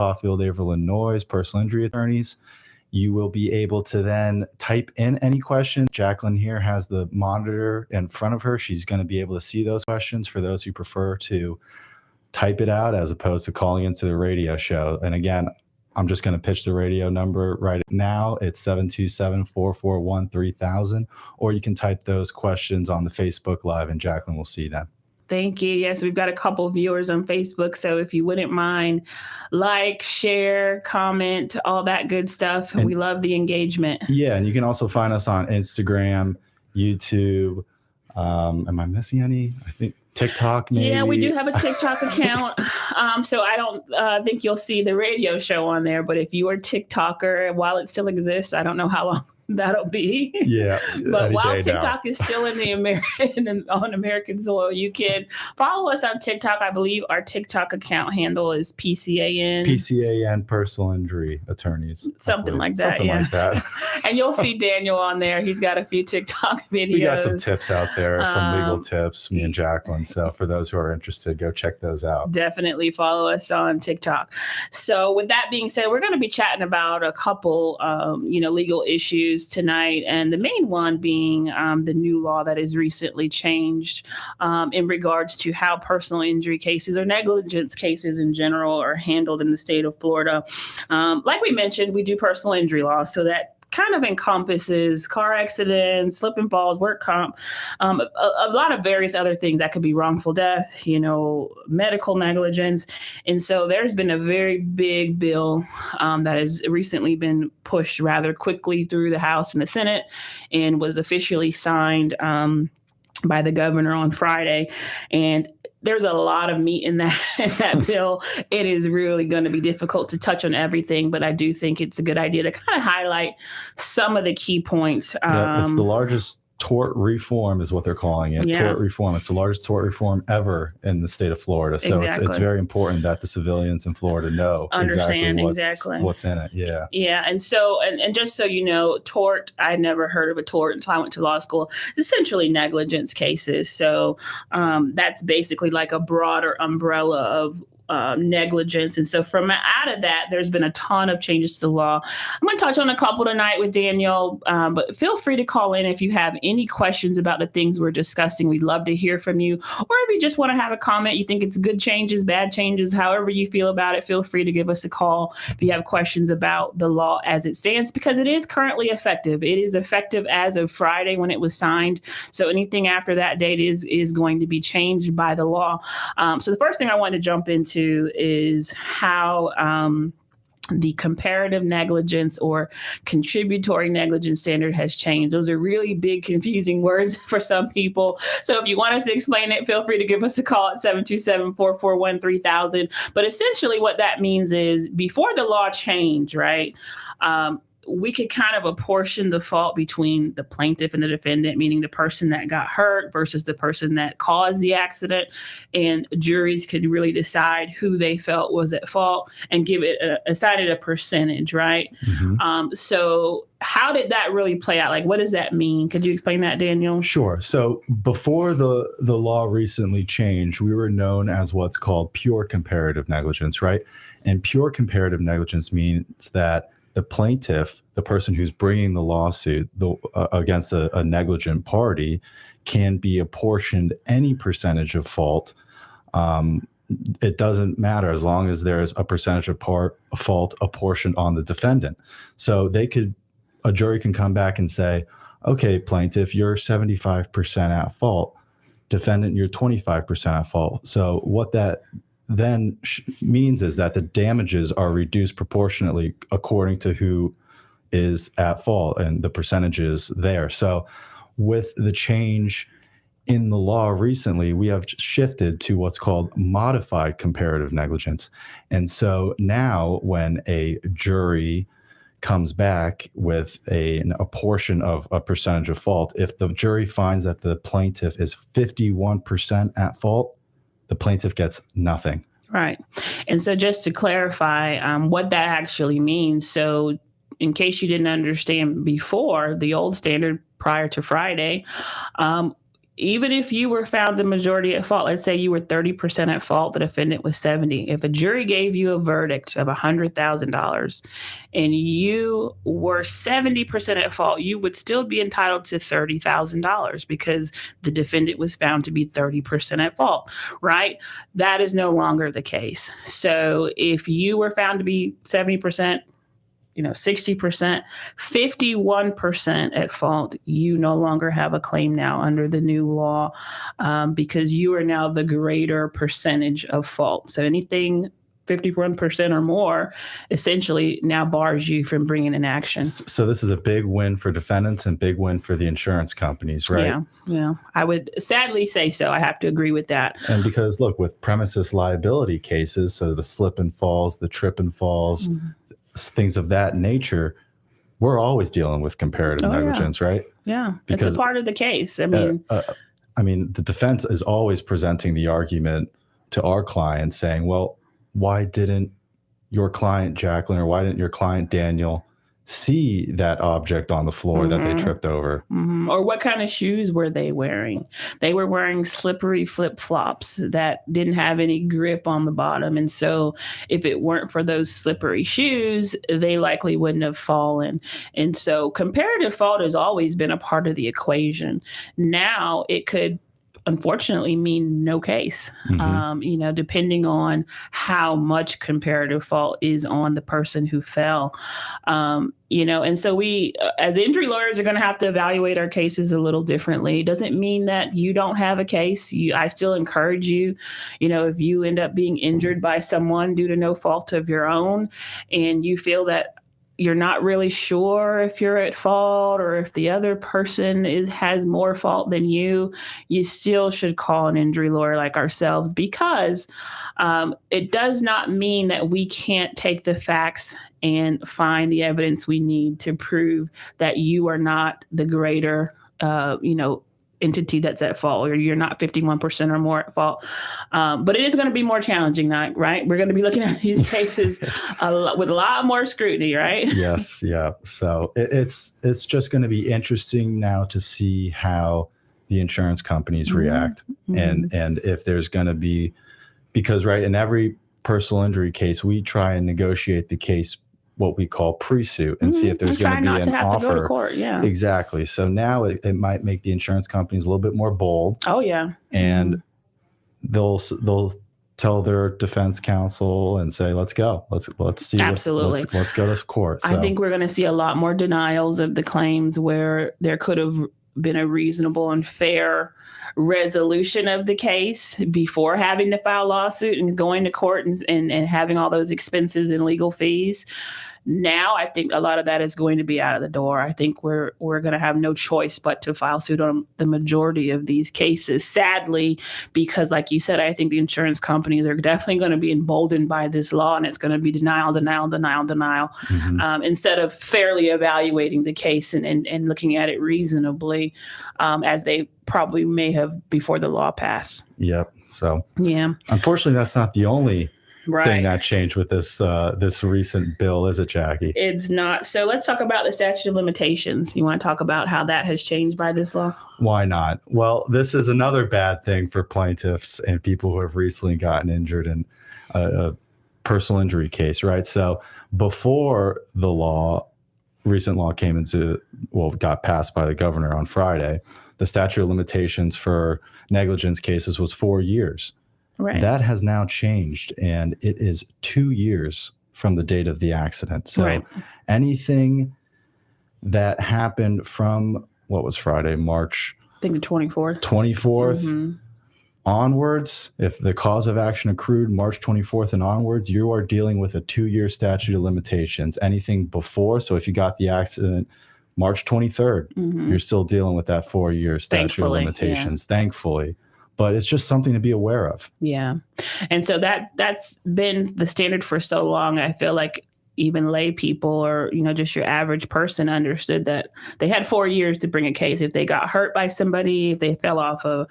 Caulfield, Illinois, personal injury attorneys. You will be able to then type in any questions. Jacqueline here has the monitor in front of her. She's going to be able to see those questions for those who prefer to type it out as opposed to calling into the radio show. And again, I'm just going to pitch the radio number right now. It's 727-441-3000, or you can type those questions on the Facebook Live and Jacqueline will see them. Thank you. Yes, we've got a couple of viewers on Facebook. So if you wouldn't mind, like, share, comment, all that good stuff. And we love the engagement. Yeah. And you can also find us on Instagram, YouTube. Am I missing any? I think TikTok, maybe. Yeah, we do have a TikTok account. So I don't think you'll see the radio show on there. But if you are a TikToker, while it still exists, I don't know how long that'll be. Yeah. But while TikTok is still in the on American soil, you can follow us on TikTok. I believe our TikTok account handle is PCAN. PCAN, personal injury attorneys. Something like that. Something like that. And you'll see Daniel on there. He's got a few TikTok videos. We got some tips out there, some legal tips, me and Jacqueline. So for those who are interested, go check those out. Definitely follow us on TikTok. So with that being said, we're going to be chatting about a couple, legal issues tonight, and the main one being the new law that has recently changed in regards to how personal injury cases or negligence cases in general are handled in the state of Florida. Like we mentioned, we do personal injury law, so that kind of encompasses car accidents, slip and falls, work comp, a lot of various other things that could be wrongful death, medical negligence. And so there's been a very big bill that has recently been pushed rather quickly through the House and the Senate and was officially signed by the governor on Friday. And there's a lot of meat in that bill. It is really going to be difficult to touch on everything, but I do think it's a good idea to kind of highlight some of the key points. It's the largest tort reform is what they're calling it. Yeah. Tort reform. It's the largest tort reform ever in the state of Florida. So Exactly. it's very important that the civilians in Florida know Understand exactly what's in it. Yeah. Yeah. And so, and just so you know, tort, I never heard of a tort until I went to law school. It's essentially negligence cases. So that's basically like a broader umbrella of negligence. And so from out of that, there's been a ton of changes to the law. I'm going to touch on a couple tonight with Daniel, but feel free to call in if you have any questions about the things we're discussing. We'd love to hear from you. Or if you just want to have a comment, you think it's good changes, bad changes, however you feel about it, feel free to give us a call if you have questions about the law as it stands, because it is currently effective. It is effective as of Friday when it was signed. So anything after that date is going to be changed by the law. So the first thing I want to jump into is how the comparative negligence or contributory negligence standard has changed. Those are really big, confusing words for some people. So if you want us to explain it, feel free to give us a call at 727-441-3000. But essentially what that means is before the law changed, right, we could kind of apportion the fault between the plaintiff and the defendant, meaning the person that got hurt versus the person that caused the accident. And juries could really decide who they felt was at fault and give it assign it a percentage, right? Mm-hmm. So how did that really play out? Like, what does that mean? Could you explain that, Daniel? Sure. So before the law recently changed, we were known as what's called pure comparative negligence, right? And pure comparative negligence means that the plaintiff, the person who's bringing the lawsuit against a negligent party, can be apportioned any percentage of fault. It doesn't matter as long as there's a percentage of fault apportioned on the defendant. So a jury can come back and say, okay, plaintiff, you're 75% at fault. Defendant, you're 25% at fault. So what that then means is that the damages are reduced proportionately according to who is at fault and the percentages there. So with the change in the law recently, we have shifted to what's called modified comparative negligence. And so now when a jury comes back with a portion of a percentage of fault, if the jury finds that the plaintiff is 51% at fault, the plaintiff gets nothing. Right. And so just to clarify what that actually means. So in case you didn't understand before, the old standard prior to Friday, even if you were found the majority at fault, let's say you were 30% at fault, the defendant was 70. If a jury gave you a verdict of $100,000 and you were 70% at fault, you would still be entitled to $30,000 because the defendant was found to be 30% at fault, right? That is no longer the case. So if you were found to be 70%, 60%, 51% at fault, you no longer have a claim now under the new law because you are now the greater percentage of fault. So anything 51% or more essentially now bars you from bringing an action. So this is a big win for defendants and big win for the insurance companies, right? Yeah. I would sadly say so. I have to agree with that. And because, look, with premises liability cases, so the slip and falls, the trip and falls, things of that nature, we're always dealing with comparative negligence, right? Yeah, because it's a part of the case. I mean, the defense is always presenting the argument to our client saying, well, why didn't your client, Jacqueline, or why didn't your client, Daniel, see that object on the floor that they tripped over? Or what kind of shoes were they wearing? They were wearing slippery flip-flops that didn't have any grip on the bottom. And so if it weren't for those slippery shoes, they likely wouldn't have fallen. And so comparative fault has always been a part of the equation. Now it could unfortunately mean no case, depending on how much comparative fault is on the person who fell. And so we, as injury lawyers, are going to have to evaluate our cases a little differently. It doesn't mean that you don't have a case. I still encourage you, if you end up being injured by someone due to no fault of your own, and you feel that you're not really sure if you're at fault or if the other person has more fault than you still should call an injury lawyer like ourselves, because it does not mean that we can't take the facts and find the evidence we need to prove that you are not the greater, entity that's at fault, or you're not 51% or more at fault. But it is going to be more challenging, right? We're going to be looking at these cases with a lot more scrutiny, right? Yes. Yeah. So it's just going to be interesting now to see how the insurance companies react. And if there's going to be, because right, in every personal injury case, we try and negotiate the case what we call pre-suit and see if there's going to be an offer. To go to court, yeah. Exactly. So now it might make the insurance companies a little bit more bold. Oh yeah. And they'll tell their defense counsel and say, let's go. Let's see. Absolutely. Let's go to court. So, I think we're going to see a lot more denials of the claims where there could have been a reasonable and fair resolution of the case before having to file a lawsuit and going to court and having all those expenses and legal fees. Now, I think a lot of that is going to be out of the door. I think we're going to have no choice but to file suit on the majority of these cases, sadly, because like you said, I think the insurance companies are definitely going to be emboldened by this law, and it's going to be denial, instead of fairly evaluating the case and looking at it reasonably, as they probably may have before the law passed. Yep. So yeah, unfortunately, that's not the only thing that changed with this recent bill, is it, Jackie? It's not. So let's talk about the statute of limitations. You want to talk about how that has changed by this law? Why not? Well, this is another bad thing for plaintiffs and people who have recently gotten injured in a personal injury case, right? So before the recent law got passed by the governor on Friday, the statute of limitations for negligence cases was 4 years. Right. That has now changed, and it is 2 years from the date of the accident. So anything that happened from, what was Friday, March? I think the 24th. 24th onwards, if the cause of action accrued March 24th and onwards, you are dealing with a 2-year statute of limitations. Anything before, so if you got the accident March 23rd, you're still dealing with that 4-year statute of limitations, thankfully. But it's just something to be aware of. Yeah. And so that's been the standard for so long. I feel like, even lay people or, just your average person understood that they had 4 years to bring a case. If they got hurt by somebody, if they fell off of,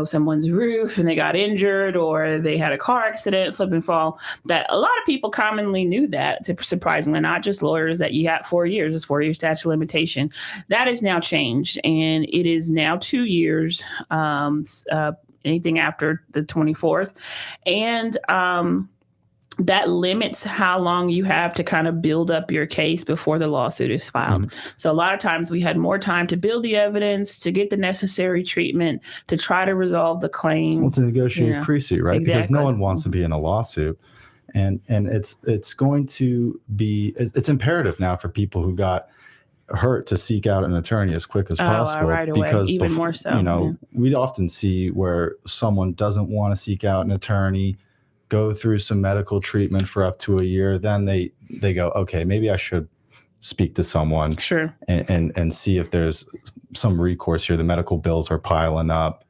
someone's roof and they got injured, or they had a car accident, slip and fall, that a lot of people commonly knew that, surprisingly, not just lawyers, that you got 4 years, it's 4 year statute of limitation. That has now changed, and it is now 2 years, anything after the 24th. And that limits how long you have to kind of build up your case before the lawsuit is filed. So a lot of times we had more time to build the evidence, to get the necessary treatment, to try to resolve the claim. Well, to negotiate pre-suit, right? Exactly. Because no one wants to be in a lawsuit. And it's going to be, it's imperative now for people who got hurt to seek out an attorney as quick as possible. Right away. Because even more so. We often see where someone doesn't want to seek out an attorney, go through some medical treatment for up to a year, then they go, okay, maybe I should speak to someone. Sure. And see if there's some recourse here. The medical bills are piling up.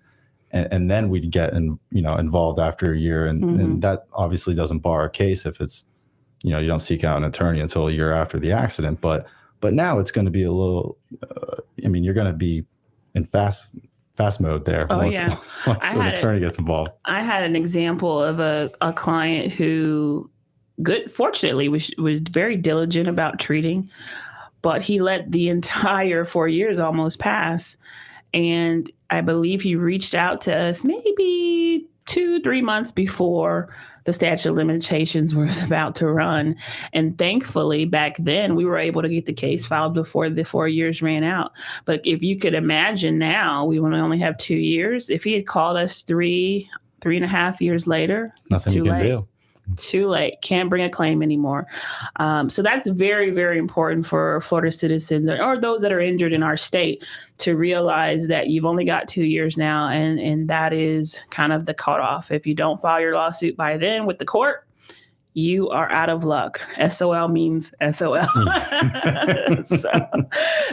And then we'd get involved after a year. And that obviously doesn't bar a case if it's, you don't seek out an attorney until a year after the accident. But now it's going to be a little, you're going to be in fast mode there once an attorney gets involved. I had an example of a client who, fortunately, was very diligent about treating, but he let the entire 4 years almost pass. And I believe he reached out to us maybe 2-3 months before the statute of limitations was about to run. And thankfully, back then, we were able to get the case filed before the 4 years ran out. But if you could imagine now, we only have 2 years. If he had called us 3.5 years later, nothing you can do. Too late. Can't bring a claim anymore. So that's very, very important for Florida citizens or those that are injured in our state to realize that you've only got 2 years now. And that is kind of the cutoff. If you don't file your lawsuit by then with the court, you are out of luck. SOL means SOL. So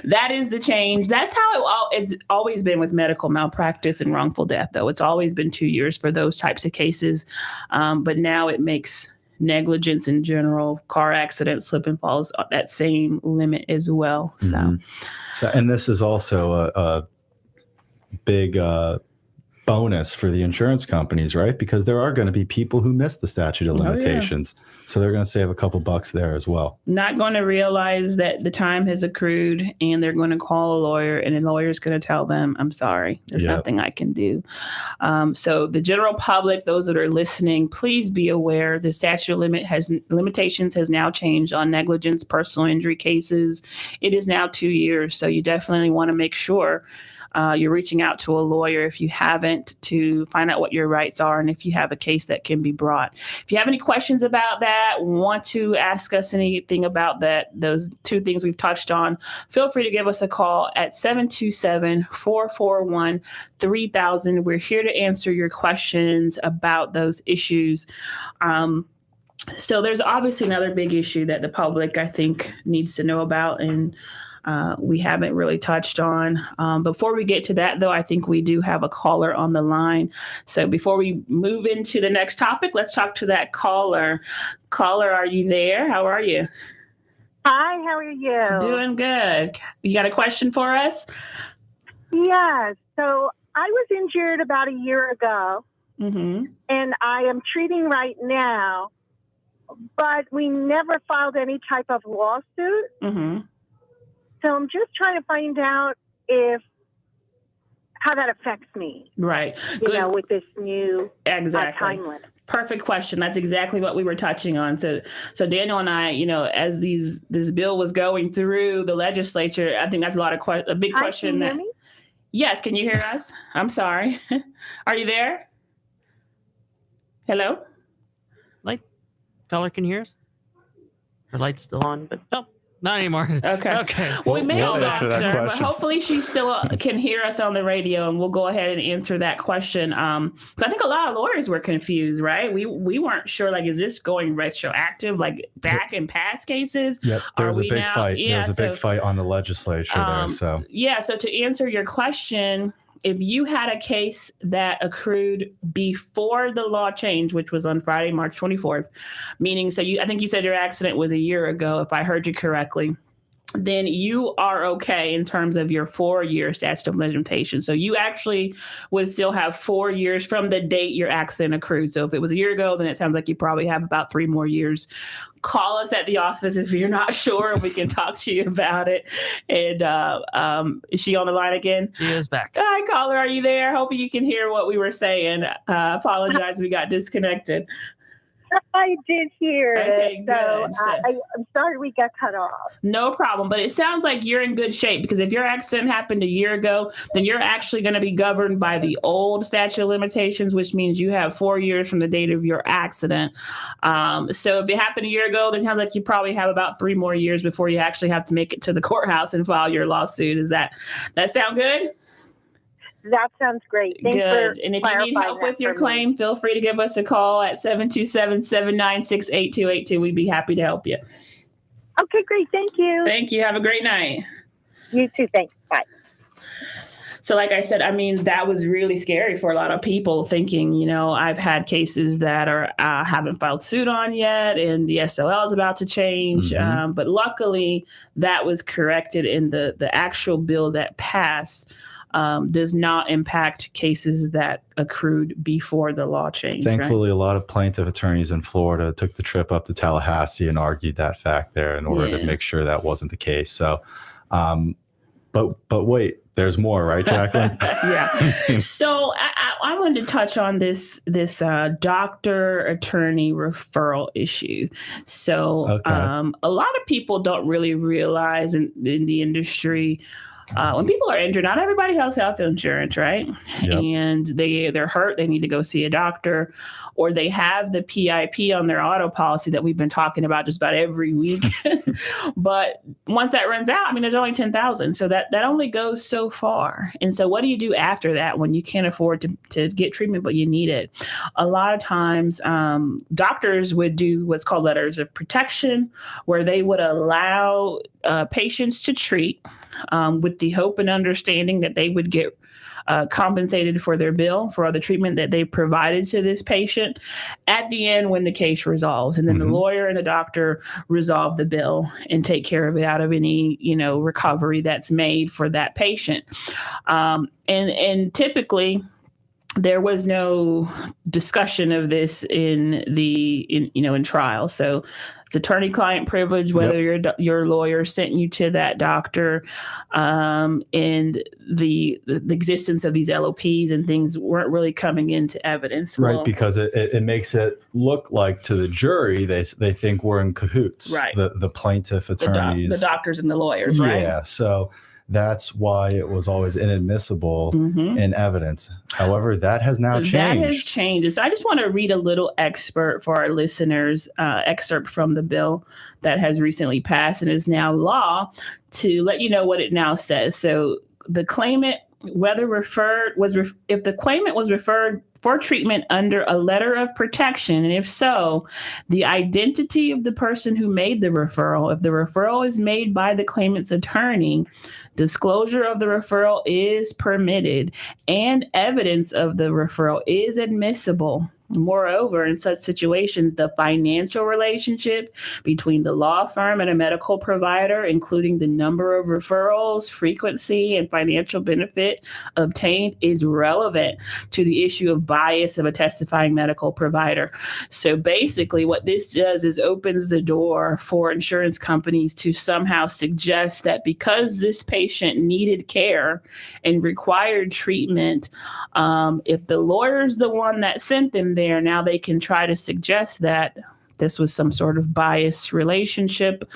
that is the change. That's how it's always been with medical malpractice and wrongful death, though. It's always been 2 years for those types of cases. But now it makes negligence in general, car accidents, slip and falls, that same limit as well. So and this is also a big bonus for the insurance companies, right? Because there are going to be people who miss the statute of limitations. So they're going to save a couple bucks there as well. Not going to realize that the time has accrued, and they're going to call a lawyer, and the lawyer is going to tell them, I'm sorry, there's nothing I can do. So the general public, those that are listening, please be aware the statute of limitations has now changed on negligence, personal injury cases. It is now 2 years. So you definitely want to make sure you're reaching out to a lawyer if you haven't, to find out what your rights are and if you have a case that can be brought. If you have any questions about that, want to ask us anything about those two things we've touched on, feel free to give us a call at 727-441-3000. We're here to answer your questions about those issues. So there's obviously another big issue that the public, I think, needs to know about, and we haven't really touched on. Before we get to that, though, I think we do have a caller on the line. So before we move into the next topic, let's talk to that caller. Caller, are you there? How are you? Hi, how are you? Doing good. You got a question for us? Yes. So I was injured about a year ago, and I am treating right now, but we never filed any type of lawsuit. So I'm just trying to find out how that affects me. Right. With this new time limit. Perfect question. That's exactly what we were touching on. So Daniel and I, as this bill was going through the legislature, I think that's a big question. Can you hear me? Yes. Can you hear us? I'm sorry. Are you there? Hello? Caller can hear us? Her light's still on, but no. Not anymore. Okay. Well, we may have lost her, but hopefully she still can hear us on the radio, and we'll go ahead and answer that question. Because I think a lot of lawyers were confused, right? We weren't sure, is this going retroactive, back in past cases? Yep. There was a big fight. There was a big fight on the legislature there. So so to answer your question, if you had a case that accrued before the law change, which was on Friday, March 24th, meaning, I think you said your accident was a year ago, if I heard you correctly, then you are okay in terms of your 4-year statute of limitations. So you actually would still have 4 years from the date your accident accrued. So if it was a year ago, then it sounds like you probably have about 3 more years. Call us at the office if you're not sure, and we can talk to you about it. And is she on the line again? She is back. Hi, caller. Are you there? Hoping you can hear what we were saying. Apologize, we got disconnected. I did hear Okay, it. good. So I'm sorry we got cut off. No problem. But it sounds like you're in good shape, because if your accident happened a year ago, then you're actually going to be governed by the old statute of limitations, which means you have 4 years from the date of your accident. So if it happened a year ago, then it sounds like you probably have about 3 more years before you actually have to make it to the courthouse and file your lawsuit. Does that sound good? That sounds great. Thanks Good. for And if you need clarifying help with that your for me. claim, feel free to give us a call at 727-796-8282. We'd be happy to help you. Okay, great. Thank you. Thank you. Have a great night. You too. Thanks. Bye. So like I said, I mean, that was really scary for a lot of people, thinking, I've had cases that haven't filed suit on yet, and the SOL is about to change. Mm-hmm. But luckily, that was corrected in the actual bill that passed. Does not impact cases that accrued before the law change. Thankfully, a lot of plaintiff attorneys in Florida took the trip up to Tallahassee and argued that fact there in order to make sure that wasn't the case. So, but wait, there's more, right, Jacqueline? Yeah. So I wanted to touch on this doctor-attorney referral issue. So a lot of people don't really realize in the industry, when people are injured, not everybody has health insurance, right? Yep. And they're hurt, they need to go see a doctor, or they have the PIP on their auto policy that we've been talking about just about every week. But once that runs out, there's only 10,000. So that only goes so far. And so what do you do after that when you can't afford to get treatment, but you need it? A lot of times, doctors would do what's called letters of protection, where they would allow patients to treat with the hope and understanding that they would get compensated for their bill for all the treatment that they provided to this patient at the end when the case resolves. And then the lawyer and the doctor resolve the bill and take care of it out of any, recovery that's made for that patient. And typically, there was no discussion of this in trial. So it's attorney-client privilege, whether your lawyer sent you to that doctor, and the existence of these LOPs and things weren't really coming into evidence. Right, Well, because it makes it look like to the jury they think we're in cahoots. Right. The plaintiff attorneys, the doctors and the lawyers, right? Yeah, so that's why it was always inadmissible in evidence. However, that has now changed. That has changed. So I just want to read a little excerpt for our listeners, excerpt from the bill that has recently passed and is now law, to let you know what it now says. So the claimant, if the claimant was referred for treatment under a letter of protection, and if so, the identity of the person who made the referral, if the referral is made by the claimant's attorney, disclosure of the referral is permitted, and evidence of the referral is admissible. Moreover, in such situations, the financial relationship between the law firm and a medical provider, including the number of referrals, frequency, and financial benefit obtained, is relevant to the issue of bias of a testifying medical provider. So basically, what this does is opens the door for insurance companies to somehow suggest that because this patient needed care and required treatment, if the lawyer's the one that sent them there, now they can try to suggest that this was some sort of biased relationship,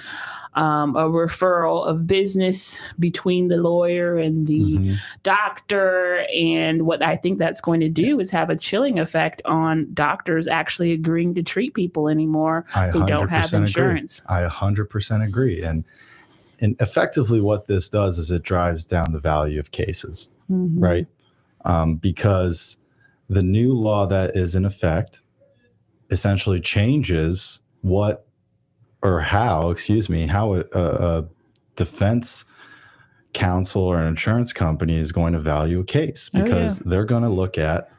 a referral of business between the lawyer and the doctor. And what I think that's going to do is have a chilling effect on doctors actually agreeing to treat people anymore who don't have insurance. I 100% agree. And effectively what this does is it drives down the value of cases, right? Because the new law that is in effect essentially changes how a defense counsel or an insurance company is going to value a case because they're going to look at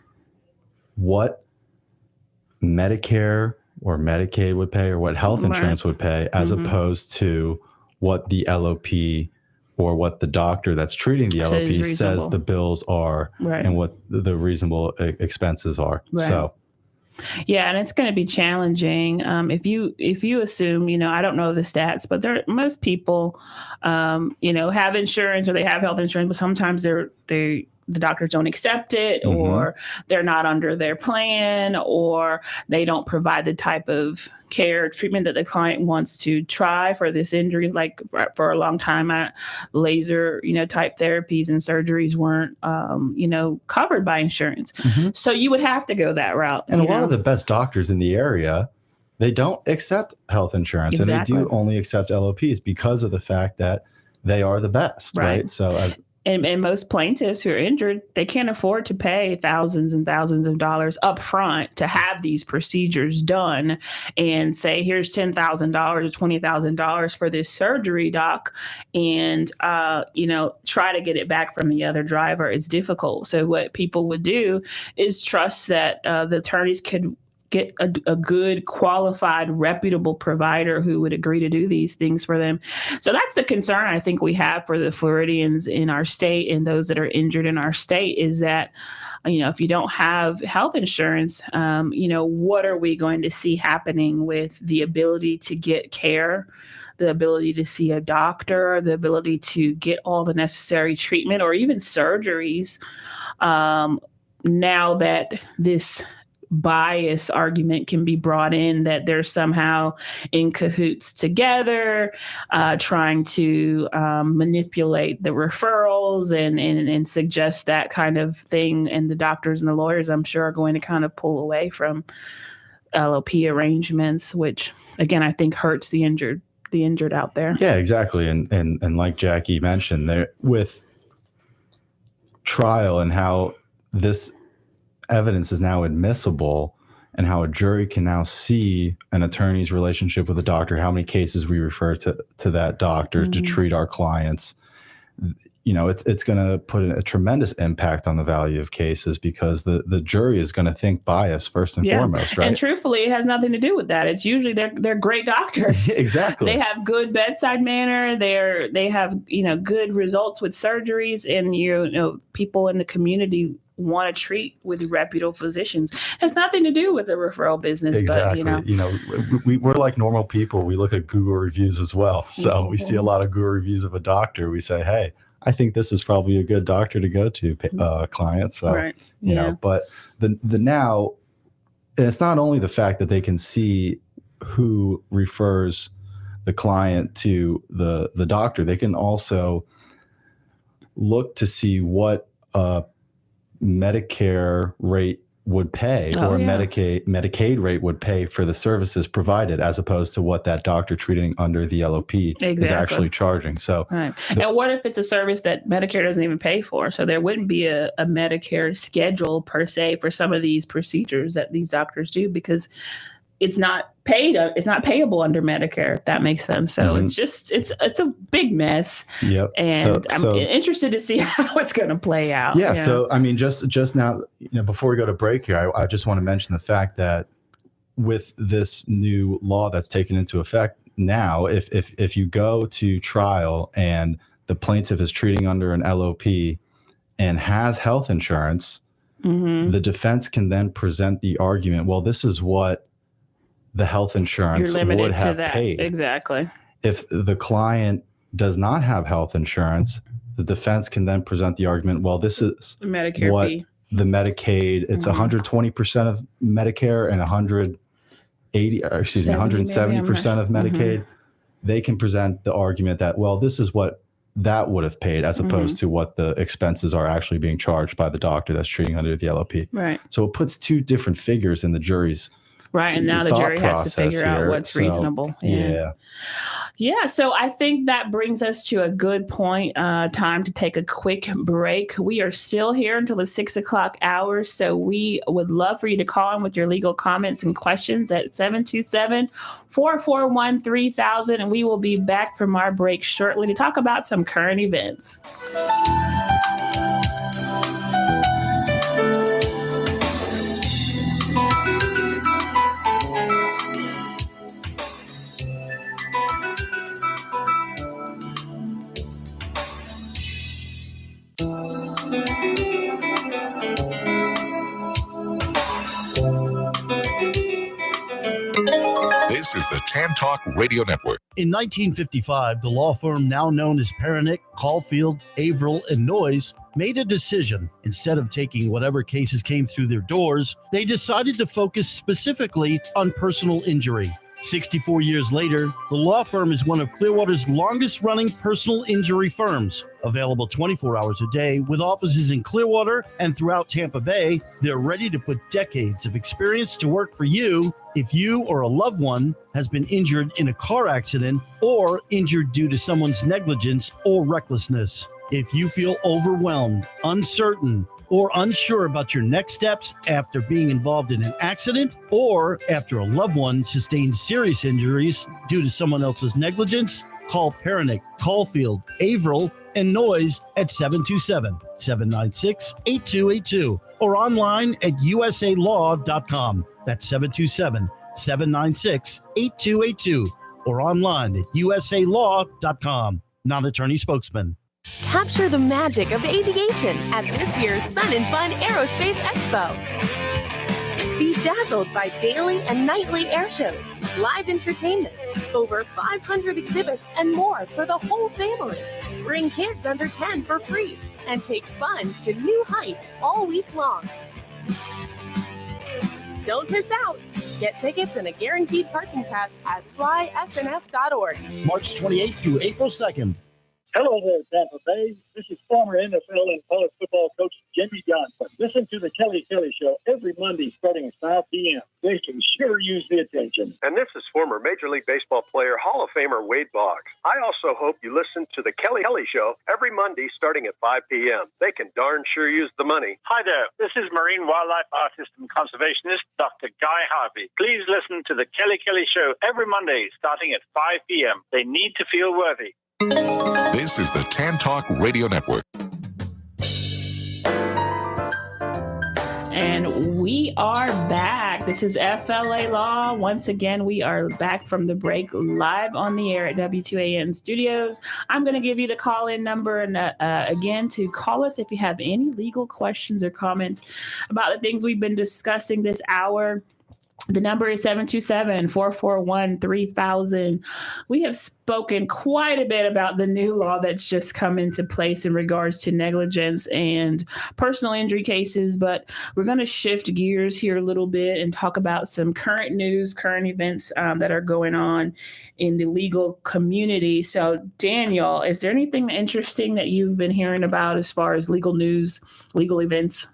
what Medicare or Medicaid would pay or what health insurance would pay as opposed to what the LOP or what the doctor that's treating the LOP says the bills are and what the reasonable expenses are. So. Yeah, and it's going to be challenging if you assume, I don't know the stats, but most people, have insurance or they have health insurance, but sometimes the doctors don't accept it or they're not under their plan or they don't provide the type of care treatment that the client wants to try for this injury. Like for a long time, laser, type therapies and surgeries weren't, covered by insurance. So you would have to go that route. And a lot of the best doctors in the area, they don't accept health insurance and they do only accept LOPs because of the fact that they are the best. Right. So And most plaintiffs who are injured, they can't afford to pay thousands and thousands of dollars up front to have these procedures done and say, here's $10,000 or $20,000 for this surgery, doc, and, try to get it back from the other driver. It's difficult. So what people would do is trust that the attorneys could get a good, qualified, reputable provider who would agree to do these things for them. So that's the concern I think we have for the Floridians in our state and those that are injured in our state is that, if you don't have health insurance, what are we going to see happening with the ability to get care, the ability to see a doctor, the ability to get all the necessary treatment or even surgeries now that this bias argument can be brought in that they're somehow in cahoots together, trying to manipulate the referrals and suggest that kind of thing. And the doctors and the lawyers, I'm sure, are going to kind of pull away from LOP arrangements, which, again, I think hurts the injured out there. Yeah, exactly. And like Jackie mentioned, there with trial and how this evidence is now admissible and how a jury can now see an attorney's relationship with a doctor, how many cases we refer to that doctor to treat our clients. It's going to put a tremendous impact on the value of cases because the jury is going to think bias first and foremost, right? And truthfully, it has nothing to do with that. It's usually they're great doctors. Exactly. They have good bedside manner. They have good results with surgeries, and people in the community want to treat with reputable physicians. It has nothing to do with the referral business. Exactly. But, we're like normal people. We look at Google reviews as well. So we see a lot of Google reviews of a doctor. We say, hey, I think this is probably a good doctor to go to, clients. So, but the now, it's not only the fact that they can see who refers the client to the doctor, they can also look to see what Medicare rate would pay or Medicaid rate would pay for the services provided as opposed to what that doctor treating under the LOP is actually charging. So, and what if it's a service that Medicare doesn't even pay for? So there wouldn't be a Medicare schedule per se for some of these procedures that these doctors do because it's not paid. It's not payable under Medicare, if that makes sense. So it's a big mess. Yep. And I'm interested to see how it's going to play out. Yeah. So, I mean, just now, before we go to break here, I just want to mention the fact that with this new law that's taken into effect now, if you go to trial and the plaintiff is treating under an LOP and has health insurance, the defense can then present the argument, well, this is what the health insurance would have paid. Exactly. If the client does not have health insurance, the defense can then present the argument, well, this is Medicare what fee. The Medicaid, it's 120% of Medicare and 170% of Medicaid. They can present the argument that, well, this is what that would have paid as opposed to what the expenses are actually being charged by the doctor that's treating under the LOP. Right. So it puts two different figures in the jury's right. And now the jury has to figure out what's reasonable. Yeah. Yeah, so I think that brings us to a good point. Time to take a quick break. We are still here until the 6 o'clock hour, so we would love for you to call in with your legal comments and questions at 727-441-3000, and we will be back from our break shortly to talk about some current events. This is the TAN Talk Radio Network. In 1955, the law firm now known as Pernick, Caulfield, Averill, and Noyes made a decision. Instead of taking whatever cases came through their doors, they decided to focus specifically on personal injury. 64 years later, the law firm is one of Clearwater's longest-running personal injury firms. Available 24 hours a day with offices in Clearwater and throughout Tampa Bay, they're ready to put decades of experience to work for you if you or a loved one has been injured in a car accident or injured due to someone's negligence or recklessness. If you feel overwhelmed, uncertain, or unsure about your next steps after being involved in an accident or after a loved one sustained serious injuries due to someone else's negligence, call Pernick, Caulfield, Averill, and Noyes at 727-796-8282 or online at usalaw.com. That's 727-796-8282 or online at usalaw.com. Non-attorney spokesman. Capture the magic of aviation at this year's Sun and Fun Aerospace Expo. Be dazzled by daily and nightly air shows, live entertainment, over 500 exhibits, and more for the whole family. Bring kids under 10 for free and take fun to new heights all week long. Don't miss out. Get tickets and a guaranteed parking pass at flysnf.org. March 28th through April 2nd. Hello there, Tampa Bay. This is former NFL and college football coach Jimmy Johnson. Listen to the Kelly Show every Monday starting at 5 p.m. They can sure use the attention. And this is former Major League Baseball player, Hall of Famer Wade Boggs. I also hope you listen to the Kelly Show every Monday starting at 5 p.m. They can darn sure use the money. Hi there. This is marine wildlife artist and conservationist Dr. Guy Harvey. Please listen to the Kelly Show every Monday starting at 5 p.m. They need to feel worthy. This is the TAN Talk Radio Network. And we are back. This is FLA Law. Once again, we are back from the break live on the air at WTAN Studios. I'm going to give you the call-in number and again to call us if you have any legal questions or comments about the things we've been discussing this hour. The number is 727-441-3000. We have spoken quite a bit about the new law that's just come into place in regards to negligence and personal injury cases, but we're going to shift gears here a little bit and talk about some current news, current events that are going on in the legal community. So, Daniel, is there anything interesting that you've been hearing about as far as legal news, legal events?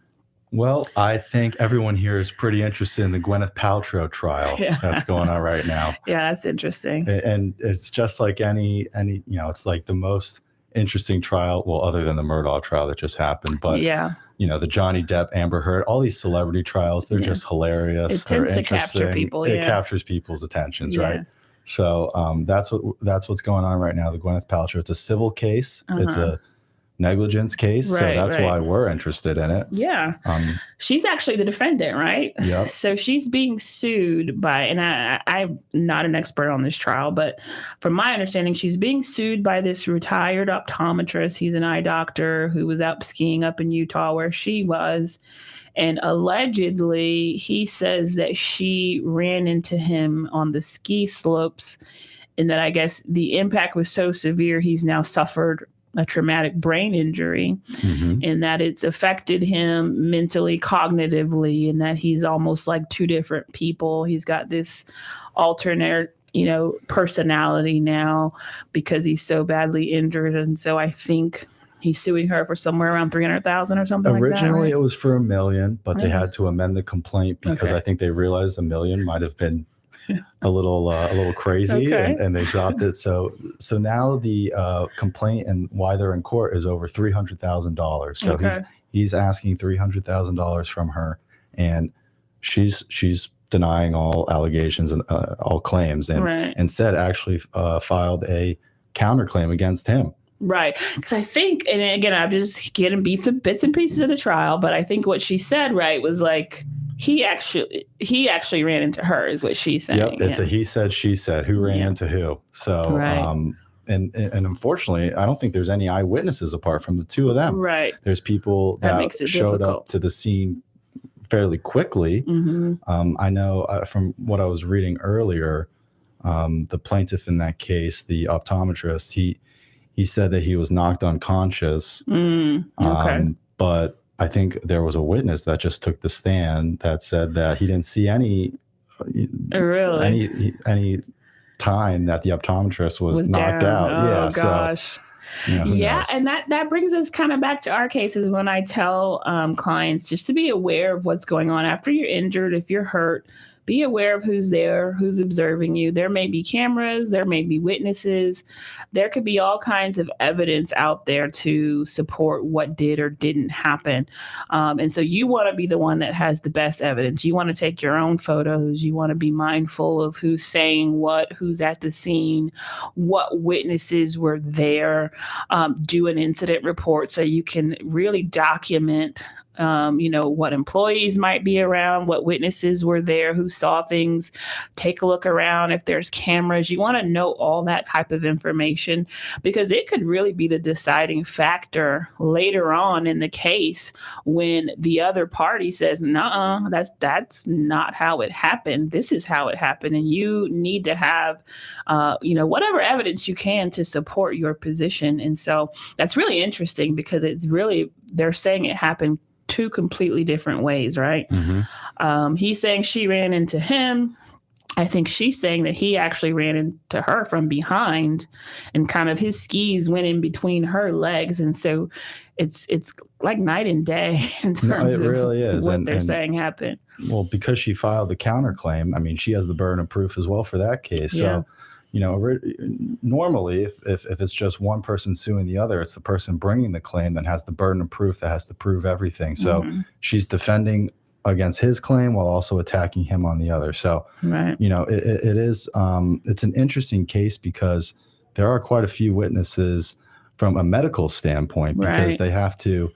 Well, I think everyone here is pretty interested in the Gwyneth Paltrow trial that's going on right now. Yeah, that's interesting. And it's just like any, it's like the most interesting trial, well, other than the Murdaugh trial that just happened. But, the Johnny Depp, Amber Heard, all these celebrity trials, they're just hilarious. It tends to capture people. It captures people's attentions, right? So that's what's going on right now. The Gwyneth Paltrow, it's a civil case. It's a negligence case, so that's why we're interested in it. She's actually the defendant, right? Yeah. So she's being sued by, and I'm not an expert on this trial, but from my understanding, she's being sued by this retired optometrist. He's an eye doctor who was out skiing up in Utah where she was, and allegedly he says that she ran into him on the ski slopes, and that I guess the impact was so severe he's now suffered a traumatic brain injury, and that it's affected him mentally, cognitively, and that he's almost like two different people. He's got this alternate, personality now because he's so badly injured. And so I think he's suing her for somewhere around $300,000 or something Originally, like that. it was for $1 million, but they had to amend the complaint because I think they realized $1 million might have been a little crazy, Okay. and they dropped it. So now the complaint and why they're in court is over $300,000. So Okay. he's asking $300,000 from her, and she's denying all allegations and all claims, and Right. instead actually filed a counterclaim against him. Right. Because I think, and again, I'm just getting bits and pieces of the trial, but I think what she said, right, was like, he actually ran into her, is what she's saying. Yep, it's a he said, she said. Who ran into who? So, Right. And unfortunately, I don't think there's any eyewitnesses apart from the two of them. Right. There's people That that makes it showed difficult. up to the scene fairly quickly. Mm-hmm. I know from what I was reading earlier, the plaintiff in that case, the optometrist, he said that he was knocked unconscious. Okay. But I think there was a witness that just took the stand that said that he didn't see any time that the optometrist was knocked down. out. Oh, Yeah. gosh. So, who knows? And that brings us kind of back to our cases when I tell clients just to be aware of what's going on after you're injured. If you're hurt, be aware of who's there, who's observing you. There may be cameras, there may be witnesses. There could be all kinds of evidence out there to support what did or didn't happen. And so you want to be the one that has the best evidence. You want to take your own photos. You want to be mindful of who's saying what, who's at the scene, what witnesses were there. Do an incident report so you can really document what employees might be around, what witnesses were there, who saw things. Take a look around if there's cameras. You want to know all that type of information because it could really be the deciding factor later on in the case when the other party says, "Nuh-uh, that's not how it happened. This is how it happened." And you need to have, whatever evidence you can to support your position. And so that's really interesting because it's really, they're saying it happened two completely different ways, right? Mm-hmm. He's saying she ran into him. I think she's saying that he actually ran into her from behind and kind of his skis went in between her legs. And so it's like night and day in terms it really is. What they're saying happened. Well, because she filed the counterclaim, I mean, she has the burden of proof as well for that case. Yeah. So, normally, if it's just one person suing the other, it's the person bringing the claim that has the burden of proof, that has to prove everything. So she's defending against his claim while also attacking him on the other. So, right. It is, it's an interesting case because there are quite a few witnesses from a medical standpoint because they have to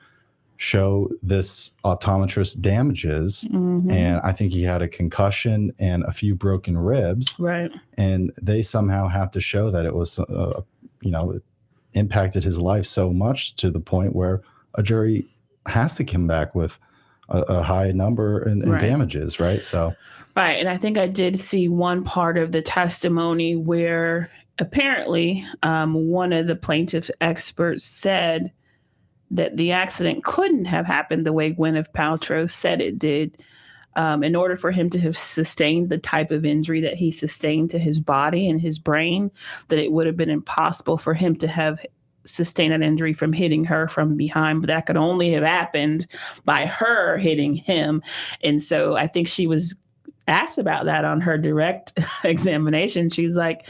show this optometrist damages. And I think he had a concussion and a few broken ribs. Right. And they somehow have to show that it was, it impacted his life so much to the point where a jury has to come back with a high number in damages. Right. So. Right. And I think I did see one part of the testimony where apparently one of the plaintiff's experts said that the accident couldn't have happened the way Gwyneth Paltrow said it did. In order for him to have sustained the type of injury that he sustained to his body and his brain, that it would have been impossible for him to have sustained an injury from hitting her from behind. But that could only have happened by her hitting him. And so I think she was asked about that on her direct examination. She's like,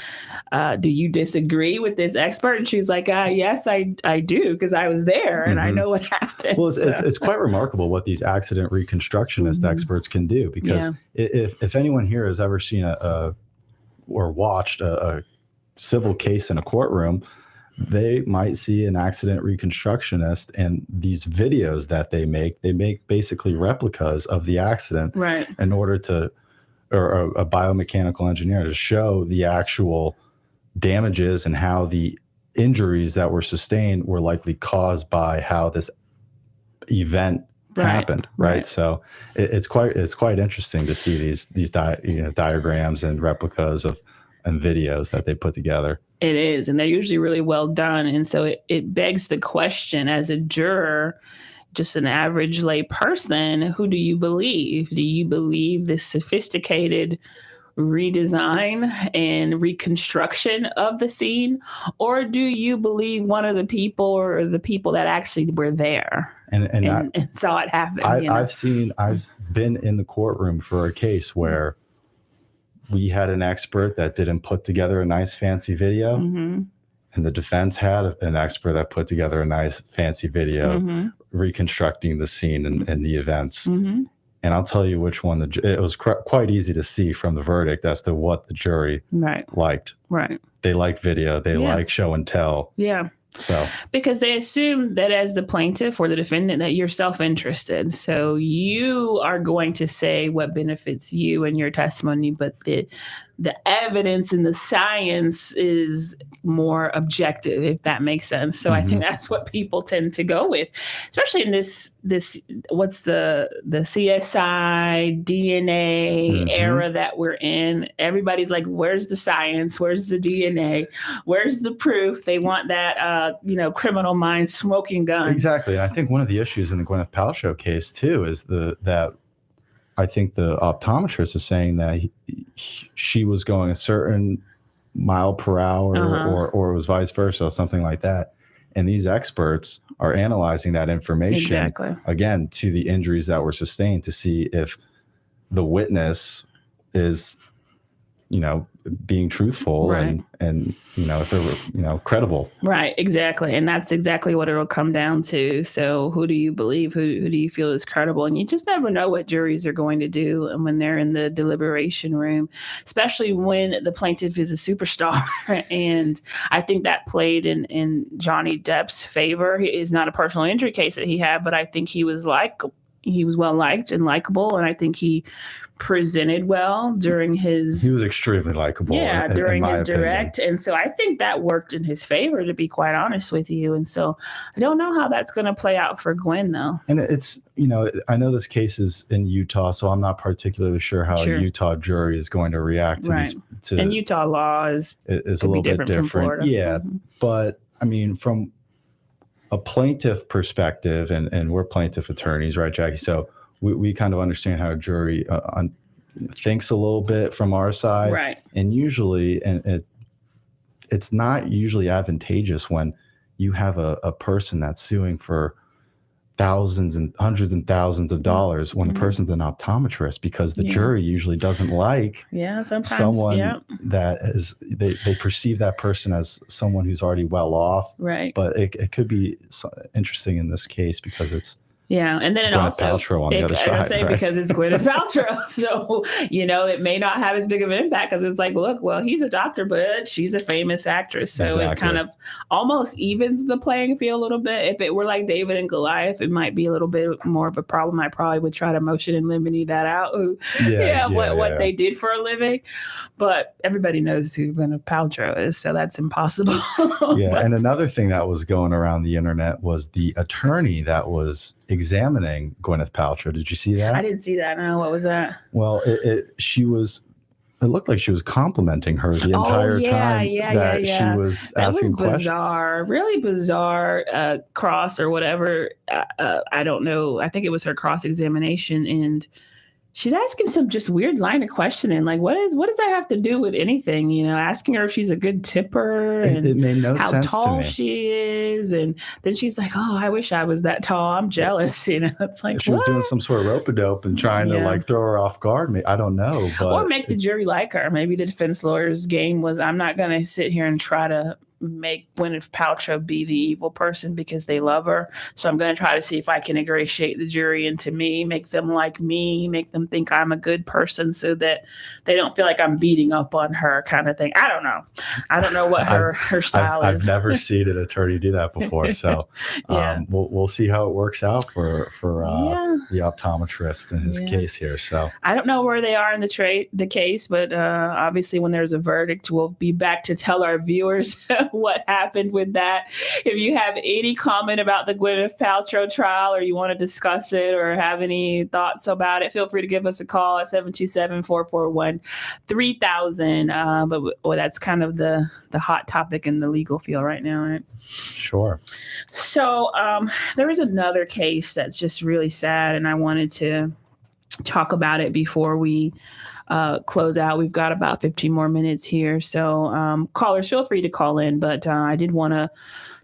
do you disagree with this expert? And she's like, yes, I do, because I was there and I know what happened. Well, it's quite remarkable what these accident reconstructionist experts can do, because if anyone here has ever seen or watched a civil case in a courtroom, they might see an accident reconstructionist, and these videos that they make basically replicas of the accident in order to, or a biomechanical engineer, to show the actual damages and how the injuries that were sustained were likely caused by how this event happened. Right. So it's quite interesting to see these diagrams and replicas and videos that they put together. It is. And they're usually really well done. And so it begs the question, as a juror, just an average lay person, who do you believe? Do you believe this sophisticated redesign and reconstruction of the scene? Or do you believe one of the people or the people that actually were there and saw it happen? I've been in the courtroom for a case where we had an expert that didn't put together a nice fancy video, and the defense had an expert that put together a nice fancy video reconstructing the scene and the events. And I'll tell you which one. It was quite easy to see from the verdict as to what the jury liked. Right. They like video. They like show and tell. Yeah. So because they assume that as the plaintiff or the defendant that you're self-interested. So you are going to say what benefits you in your testimony, but the evidence and the science is more objective, if that makes sense. So I think that's what people tend to go with, especially in this what's the CSI DNA era that we're in. Everybody's like, where's the science? Where's the DNA? Where's the proof? They want that criminal mind smoking gun. Exactly. And I think one of the issues in the Gwyneth Paltrow case too is that I think the optometrist is saying that she was going a certain mile per hour or it was vice versa, something like that. And these experts are analyzing that information again to the injuries that were sustained to see if the witness is, being truthful and if they're, credible. Right. Exactly. And that's exactly what it'll come down to. So who do you believe? Who do you feel is credible? And you just never know what juries are going to do when they're in the deliberation room, especially when the plaintiff is a superstar. And I think that played in Johnny Depp's favor. It is not a personal injury case that he had, but I think he was well liked and likable. And I think he presented well during his... He was extremely likable. Yeah, during his direct. Opinion. And so I think that worked in his favor, to be quite honest with you. And so I don't know how that's going to play out for Gwen, though. And it's, I know this case is in Utah, so I'm not particularly sure how a Utah jury is going to react to these. And Utah law is a little bit different. Yeah. But I mean, from a plaintiff perspective, and we're plaintiff attorneys, right, Jackie? So we kind of understand how a jury thinks a little bit from our side. Right. And usually, it's not usually advantageous when you have a person that's suing for thousands and hundreds and thousands of dollars when the person's an optometrist, because the jury usually doesn't like someone that is, they perceive that person as someone who's already well off. Right. But it could be interesting in this case because it's and then Gwyneth Paltrow on the other side, because it's Gwyneth Paltrow. So, it may not have as big of an impact because it's like, look, well, he's a doctor, but she's a famous actress. So it kind of almost evens the playing field a little bit. If it were like David and Goliath, it might be a little bit more of a problem. I probably would try to motion and limine that out. What they did for a living. But everybody knows who Gwyneth Paltrow is, so that's impossible. And another thing that was going around the internet was the attorney that was examining Gwyneth Paltrow. Did you see that? I didn't see that. No, what was that? Well, it looked like she was complimenting her the entire time that she was asking questions. Bizarre, really bizarre cross or whatever. I don't know. I think it was her cross-examination, and she's asking some just weird line of questioning. Like, what does that have to do with anything? Asking her if she's a good tipper and it made no how sense tall to me. she is. And then she's like, oh, I wish I was that tall. I'm jealous. It's like, she was doing some sort of rope-a-dope and trying to throw her off guard. I don't know. But or make the jury like her. Maybe the defense lawyer's game was, I'm not going to sit here and try to make Gwyneth Paltrow be the evil person because they love her. So I'm going to try to see if I can ingratiate the jury into me, make them like me, make them think I'm a good person so that they don't feel like I'm beating up on her kind of thing. I don't know. I don't know what her style is. I've never seen an attorney do that before. So we'll see how it works out for the optometrist in his case here. So I don't know where they are in the case, but obviously when there's a verdict, we'll be back to tell our viewers what happened with that. If you have any comment about the Gwyneth Paltrow trial, or you want to discuss it or have any thoughts about it, feel free to give us a call at 727-441-3000. But that's kind of the hot topic in the legal field right now, right? Sure. So there is another case that's just really sad, and I wanted to talk about it before we close out. We've got about 15 more minutes here. So callers, feel free to call in. But I did want to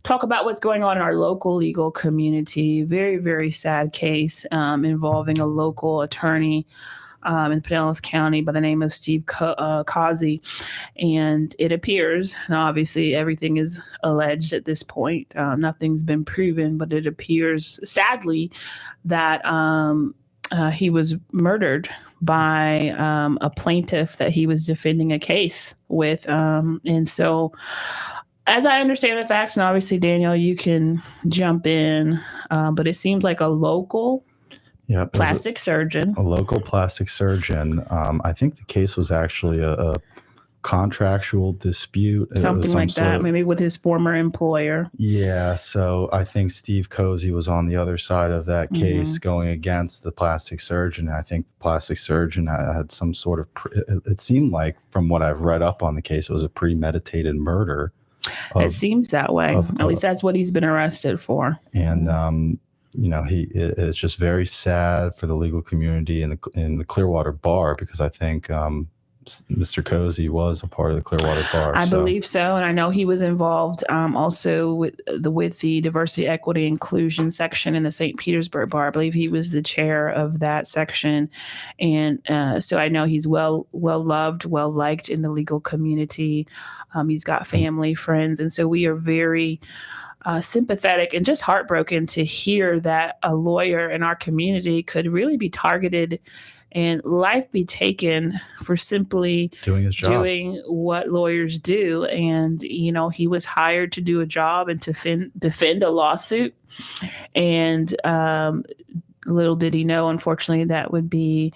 talk about what's going on in our local legal community. Very, very sad case involving a local attorney in Pinellas County by the name of Steve Causey. And it appears, and obviously everything is alleged at this point, nothing's been proven, but it appears sadly that he was murdered by a plaintiff that he was defending a case with. And so, as I understand the facts, and obviously, Daniel, you can jump in, but it seems like a local plastic surgeon. A local plastic surgeon. I think the case was actually a contractual dispute. Something like that, maybe with his former employer. Yeah, so I think Steve Causey was on the other side of that case going against the plastic surgeon. I think the plastic surgeon had some sort of, it seemed like from what I've read up on the case, it was a premeditated murder. It seems that way. At least that's what he's been arrested for. And, it's just very sad for the legal community in the Clearwater bar, because I think Mr. Causey was a part of the Clearwater bar. I believe so. And I know he was involved also with the diversity, equity, inclusion section in the St. Petersburg bar. I believe he was the chair of that section. And so I know he's well loved, well liked in the legal community. He's got family, friends. And so we are very sympathetic and just heartbroken to hear that a lawyer in our community could really be targeted and life be taken for simply doing his job, doing what lawyers do. And, he was hired to do a job and to defend a lawsuit. And little did he know, unfortunately, that would be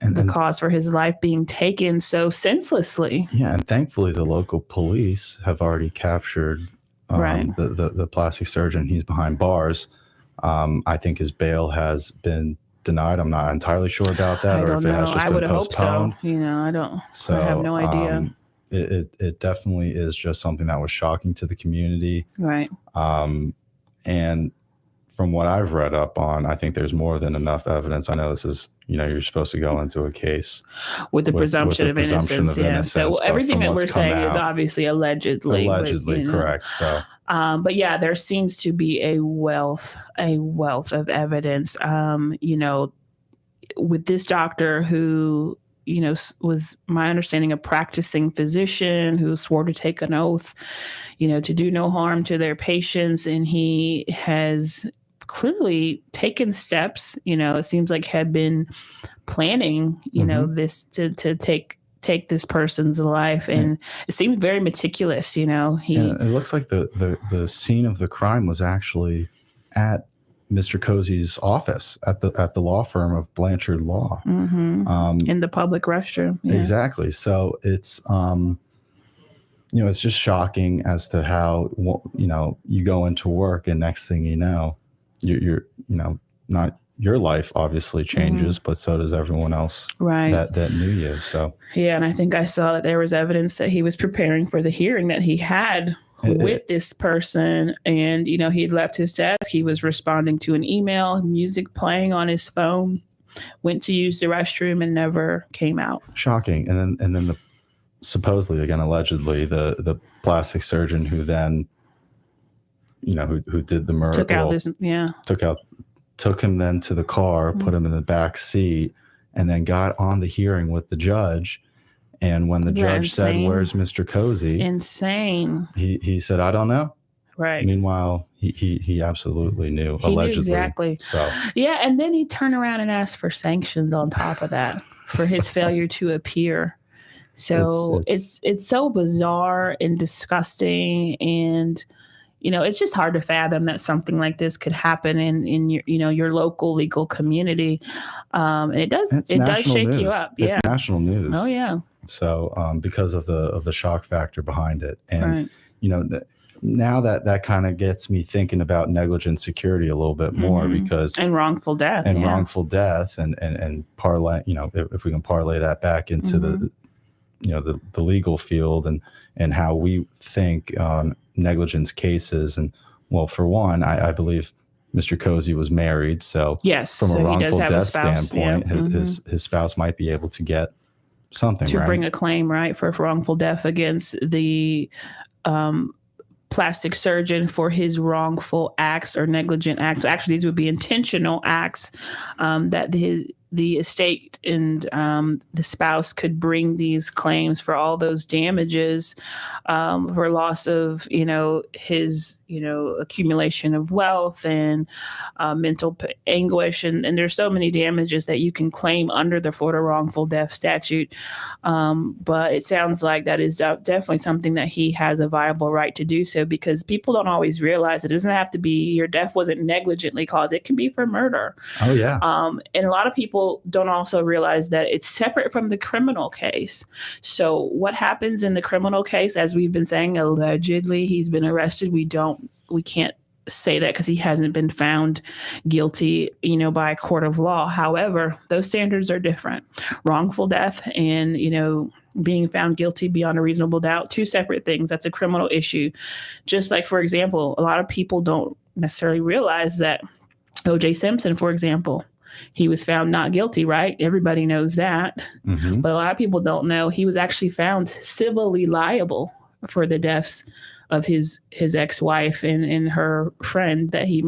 the cause for his life being taken so senselessly. Yeah, and thankfully the local police have already captured the plastic surgeon. He's behind bars. I think his bail has been denied. I'm not entirely sure about that, or if it has just been postponed. I have no idea. It definitely is just something that was shocking to the community. Right. And from what I've read up on, I think there's more than enough evidence. I know this is, you're supposed to go into a case with the presumption of innocence. Yeah. So everything that we're saying is obviously allegedly. Allegedly, correct. So. But yeah, there seems to be a wealth of evidence, with this doctor who, was my understanding a practicing physician who swore to take an oath, to do no harm to their patients. And he has clearly taken steps, it seems like had been planning, this to take this person's life, and it seemed very meticulous. It looks like the scene of the crime was actually at Mr. Causey's office at the law firm of Blanchard Law, in the public restroom. Yeah. Exactly. So it's it's just shocking as to how you go into work and next thing you know, you're not. Your life obviously changes, but so does everyone else that knew you. So yeah, and I think I saw that there was evidence that he was preparing for the hearing that he had with this person, and he'd left his desk. He was responding to an email, music playing on his phone, went to use the restroom, and never came out. Shocking. And then the supposedly, again allegedly, the plastic surgeon who then who did the murder took him then to the car, put him in the back seat, and then got on the hearing with the judge. And when the judge said, "Where's Mr. Causey?" Insane. He said, "I don't know." Right. Meanwhile, he absolutely knew. He allegedly. Knew exactly. So yeah, and then he turned around and asked for sanctions on top of that for his failure to appear. So it's so bizarre and disgusting, and it's just hard to fathom that something like this could happen in your your local legal community. And it does shake news. You up. It's national news. Oh yeah. So because of the shock factor behind it, and now that kind of gets me thinking about negligent security a little bit more, because and wrongful death and parlay, if we can parlay that back into the legal field and how we think on negligence cases. And well, for one, I believe Mr. Causey was married, so yes, from a wrongful death yeah. standpoint, his spouse might be able to get something to bring a claim for wrongful death against the plastic surgeon for his wrongful acts or negligent acts. Actually, these would be intentional acts that the estate and the spouse could bring these claims for all those damages, for loss of, his, accumulation of wealth and mental anguish. And there's so many damages that you can claim under the Florida wrongful death statute. But it sounds like that is definitely something that he has a viable right to do so, because people don't always realize it doesn't have to be your death wasn't negligently caused. It can be for murder. Oh, yeah. And a lot of people don't also realize that it's separate from the criminal case. So what happens in the criminal case, as we've been saying, allegedly he's been arrested. We can't say that because he hasn't been found guilty, by a court of law. However, those standards are different. Wrongful death and, being found guilty beyond a reasonable doubt, two separate things. That's a criminal issue. Just like, for example, a lot of people don't necessarily realize that O.J. Simpson, for example, he was found not guilty, right? Everybody knows that. Mm-hmm. But a lot of people don't know he was actually found civilly liable for the deaths of his ex-wife and her friend that he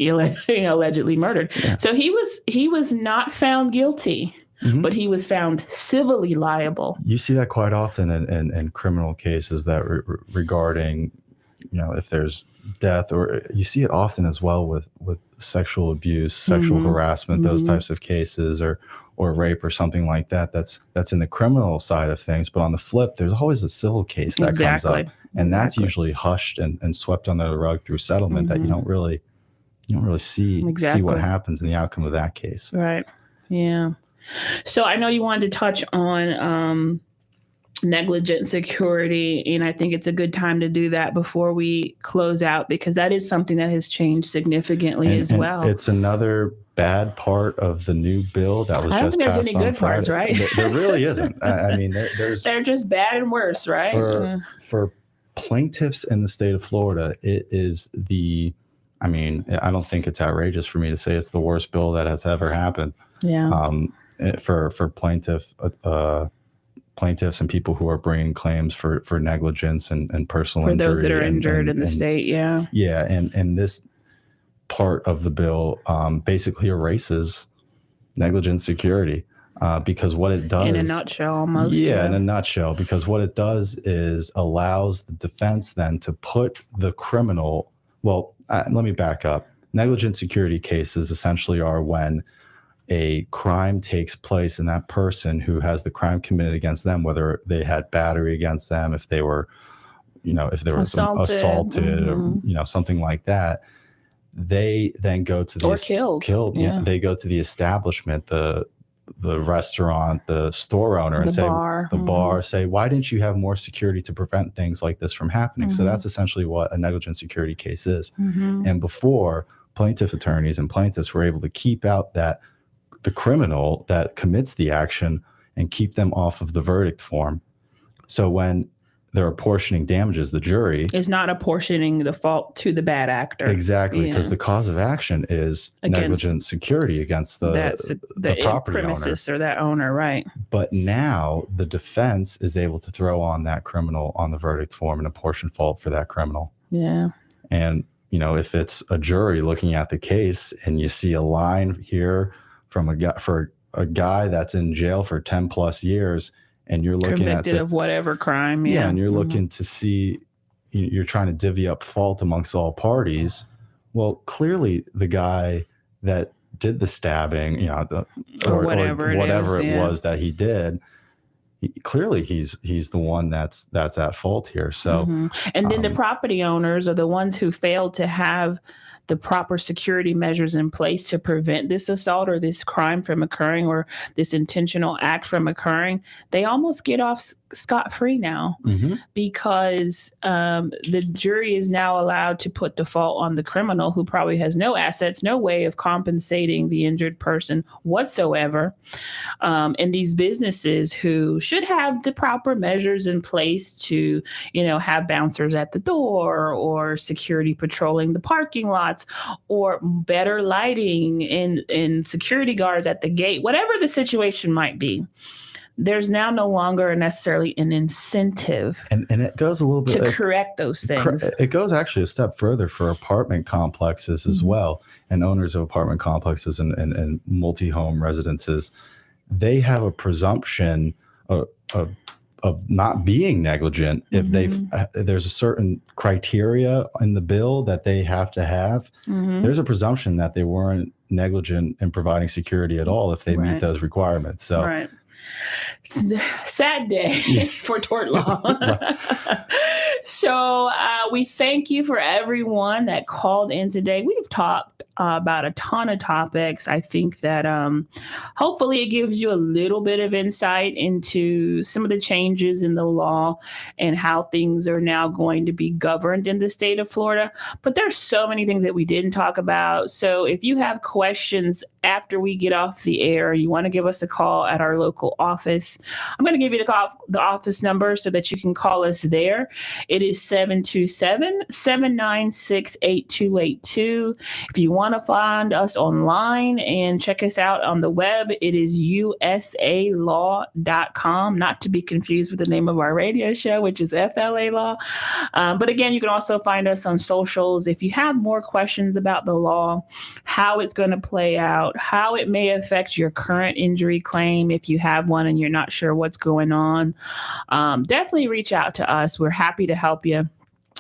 allegedly murdered. Yeah. So he was not found guilty, mm-hmm. but he was found civilly liable. You see that quite often in criminal cases that regarding, if there's death, or you see it often as well with sexual abuse, sexual mm-hmm. harassment, those mm-hmm. types of cases, or rape or something like that. That's in the criminal side of things. But on the flip, there's always a civil case that comes up, and that's usually hushed and swept under the rug through settlement. Mm-hmm. That you don't really see what happens in the outcome of that case. Right. Yeah. So I know you wanted to touch on negligent security, and I think it's a good time to do that before we close out, because that is something that has changed significantly as well. It's another bad part of the new bill that was just passed on Friday. I don't think there's any good parts, right? There really isn't. I mean, they're just bad and worse, right? For plaintiffs in the state of Florida, it is I don't think it's outrageous for me to say it's the worst bill that has ever happened. Yeah. For plaintiffs and people who are bringing claims for negligence and personal injury. For those that are injured in the state, yeah. Yeah, and this part of the bill basically erases negligent security because what it does... In a nutshell, almost. Yeah, in a nutshell, because what it does is allows the defense then to put the criminal... Well, let me back up. Negligent security cases essentially are when a crime takes place and that person who has the crime committed against them, whether they had battery against them, if they were, assaulted mm-hmm. or, something like that, they then go to the killed. Yeah. They go to the establishment, the restaurant, the store owner, and say, why didn't you have more security to prevent things like this from happening? Mm-hmm. So that's essentially what a negligent security case is. Mm-hmm. And before, plaintiff attorneys and plaintiffs were able to keep out the criminal that commits the action and keep them off of the verdict form. So when they're apportioning damages, the jury is not apportioning the fault to the bad actor. Exactly, because the cause of action is negligent security against the property premises owner or that owner, right? But now the defense is able to throw on that criminal on the verdict form and apportion fault for that criminal. Yeah. And if it's a jury looking at the case and you see a line here from a guy that's in jail for 10 plus years, and you're looking convicted of whatever crime. Yeah. And you're looking to see, you're trying to divvy up fault amongst all parties. Well, clearly the guy that did the stabbing, or whatever it was that he did, clearly he's the one that's at fault here. So, and then the property owners are the ones who failed to have the proper security measures in place to prevent this assault or this crime from occurring or this intentional act from occurring. They almost get off scot-free now because the jury is now allowed to put the fault on the criminal who probably has no assets, no way of compensating the injured person whatsoever. And these businesses who should have the proper measures in place to, have bouncers at the door or security patrolling the parking lots or better lighting and security guards at the gate, whatever the situation might be. there's now no longer necessarily an incentive and it goes a little bit to correct those things. It goes actually a step further for apartment complexes as well, and owners of apartment complexes and multi-home residences. They have a presumption of not being negligent if there's a certain criteria in the bill that they have to have. There's a presumption that they weren't negligent in providing security at all if they meet those requirements. So it's a sad day for tort law. So we thank you for everyone that called in today. We've talked about a ton of topics. I think that hopefully it gives you a little bit of insight into some of the changes in the law and how things are now going to be governed in the state of Florida. But there's so many things that we didn't talk about. So if you have questions after we get off the air, you want to give us a call at our local office, I'm going to give you the office number so that you can call us there. It is 727-796-8282. If you want to find us online and check us out on the web, it is usalaw.com, not to be confused with the name of our radio show, which is FLA Law. But again, you can also find us on socials. If you have more questions about the law, how it's going to play out, how it may affect your current injury claim, if you have one and you're not sure what's going on, definitely reach out to us. We're happy to help you.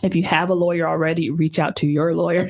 If you have a lawyer already, reach out to your lawyer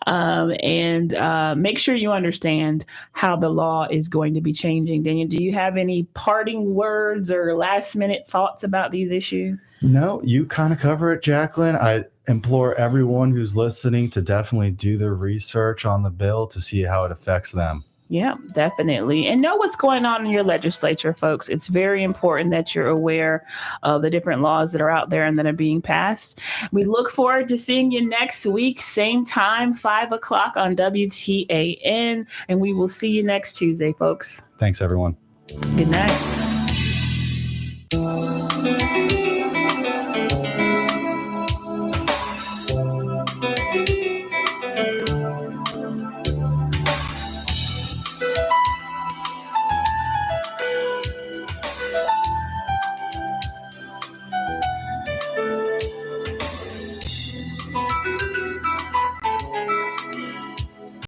and make sure you understand how the law is going to be changing. Daniel, do you have any parting words or last minute thoughts about these issues? No, you kind of cover it, Jacqueline. I implore everyone who's listening to definitely do their research on the bill to see how it affects them. Yeah, definitely. And know what's going on in your legislature, folks. It's very important that you're aware of the different laws that are out there and that are being passed. We look forward to seeing you next week, same time, 5 o'clock on WTAN. And we will see you next Tuesday, folks. Thanks, everyone. Good night.